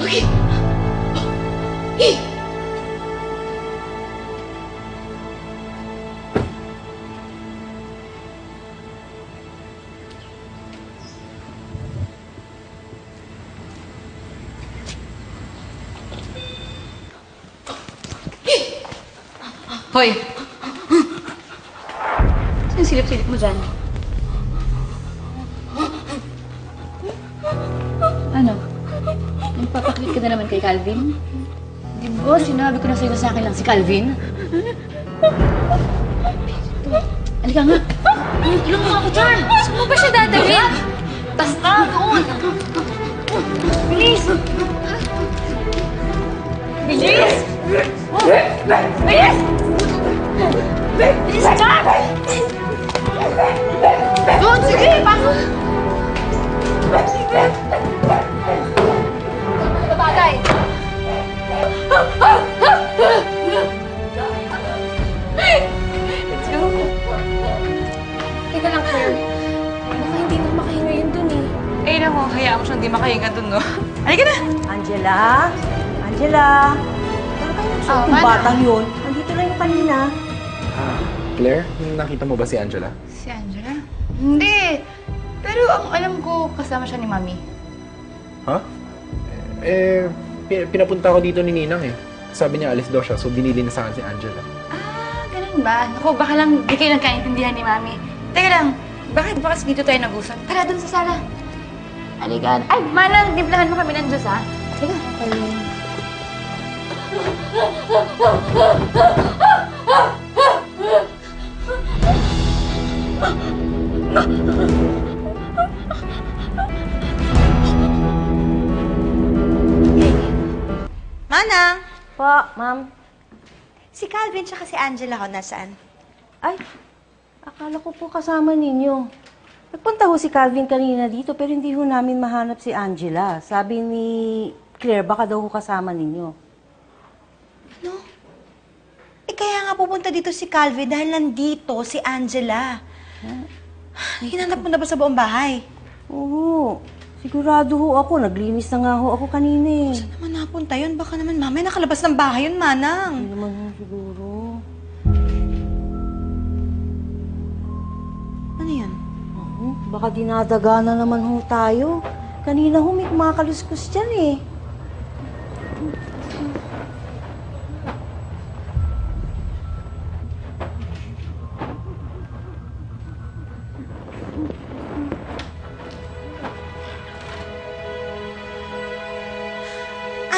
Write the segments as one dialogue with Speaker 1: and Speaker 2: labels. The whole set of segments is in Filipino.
Speaker 1: Okay. Hey!
Speaker 2: Hoy! Saan silip-silip mo dyan? Ano? Nagpapaklik ka na naman kay Calvin? Di ba sinabi ko na sa'yo sa akin lang si Calvin? Halika nga! Tulungan mo ako dyan! Saan mo ba siya dadalhin? Basta! Doon! Bilis! Bilis! Bilis! Bilis ka! Doon! Sige! Pasok! Sige! Ano bagay? Let's go!
Speaker 3: Teka lang, Claire. Baka hindi na makahinga yun dun eh.
Speaker 2: Eh, naku, hayaan mo siyang di makahinga dun, no? Halika na!
Speaker 4: Angela? Angela? Saan kung batang yun? Andito lang yung kanina.
Speaker 5: Claire, nakita mo ba si Angela?
Speaker 2: Si Angela? Hindi. Pero ang alam ko, kasama siya ni Mami.
Speaker 5: Ha? Pinapunta ko dito ni Ninang eh. Sabi niya alis daw siya, so binili na sa akin si Angela.
Speaker 2: Ah, ganun ba? Naku, baka lang di kayo nagkaintindihan ni Mami. Teka lang, bakit ba kasi dito tayo nag-usap? Tara, dun sa sala. Halika. Ay, Manang, timplahan mo kami ng Diyos, ha? Halika.
Speaker 6: Manang!
Speaker 4: Po, ma'am.
Speaker 6: Si Calvin tsaka si Angela ho, nasaan?
Speaker 4: Ay, akala ko po kasama ninyo. Nagpunta ho si Calvin kanina dito pero hindi ho namin mahanap si Angela. Sabi ni Claire, baka daw ho kasama ninyo.
Speaker 6: Ano? Eh kaya nga pupunta dito si Calvin dahil nandito si Angela. Hinanap mo na ba sa buong bahay?
Speaker 4: Oo, sigurado ho ako. Naglinis na nga ho ako kanina eh.
Speaker 6: Saan naman napunta yun? Baka naman mamaya nakalabas ng bahay yun, Manang.
Speaker 4: Hindi naman ho siguro.
Speaker 6: Ano yan?
Speaker 4: Baka dinadaga na naman ho tayo. Kanina ho may kumakaluskus dyan eh.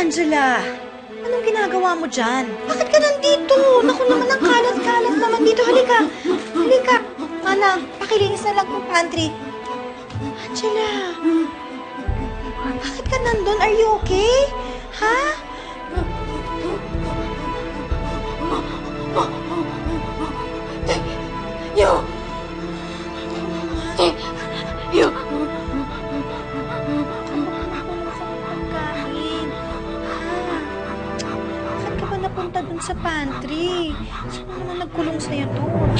Speaker 6: Angela, anong ginagawa mo dyan? Bakit ka nandito? Naku naman, ang kalat-kalat naman dito. Halika, halika. Manang, pakilinis na lang kong pantry. Angela, bakit ka nandun? Are you okay? Ha? Napunta dun sa pantry. Sino naman nagkulong sa'yo doon?